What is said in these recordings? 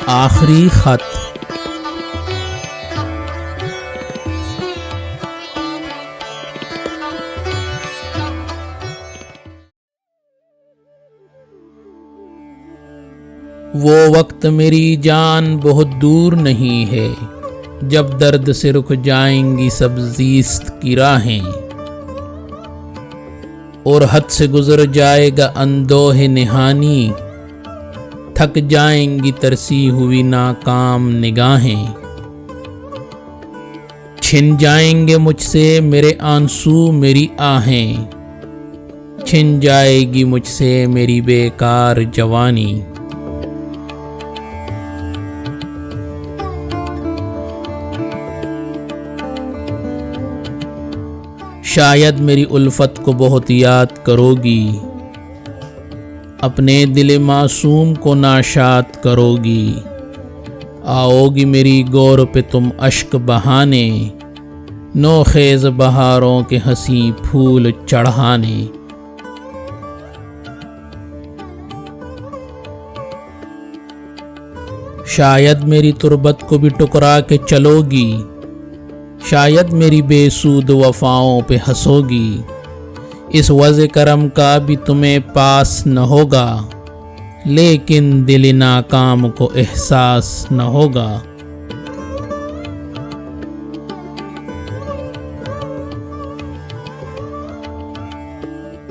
آخری خط۔ وہ وقت میری جان بہت دور نہیں ہے جب درد سے رک جائیں گی سب زیست کی راہیں، اور حد سے گزر جائے گا اندوہ نہانی، تھک جائیں گی ترسی ہوئی ناکام نگاہیں، چھن جائیں گے مجھ سے میرے آنسو میری آہیں، چھن جائے گی مجھ سے میری بیکار جوانی۔ شاید میری الفت کو بہت یاد کرو گی، اپنے دل معصوم کو ناشاد کرو گی، آؤ گی میری گور پہ تم اشک بہانے، نوخیز بہاروں کے ہنسی پھول چڑھانے۔ شاید میری تربت کو بھی ٹکرا کے چلو گی، شاید میری بے سود وفاؤں پہ ہنسو گی، اس وضع کرم کا بھی تمہیں پاس نہ ہوگا، لیکن دل ناکام کو احساس نہ ہوگا۔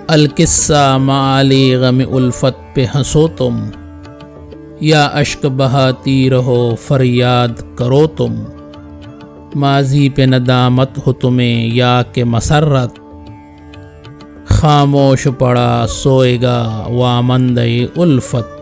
القصہ معالی غم الفت پہ ہنسو تم، یا اشک بہاتی رہو فریاد کرو تم، ماضی پہ ندامت ہو تمہیں یا کہ مسرت، خاموش پڑا سوئے گا واماندۂ الفت۔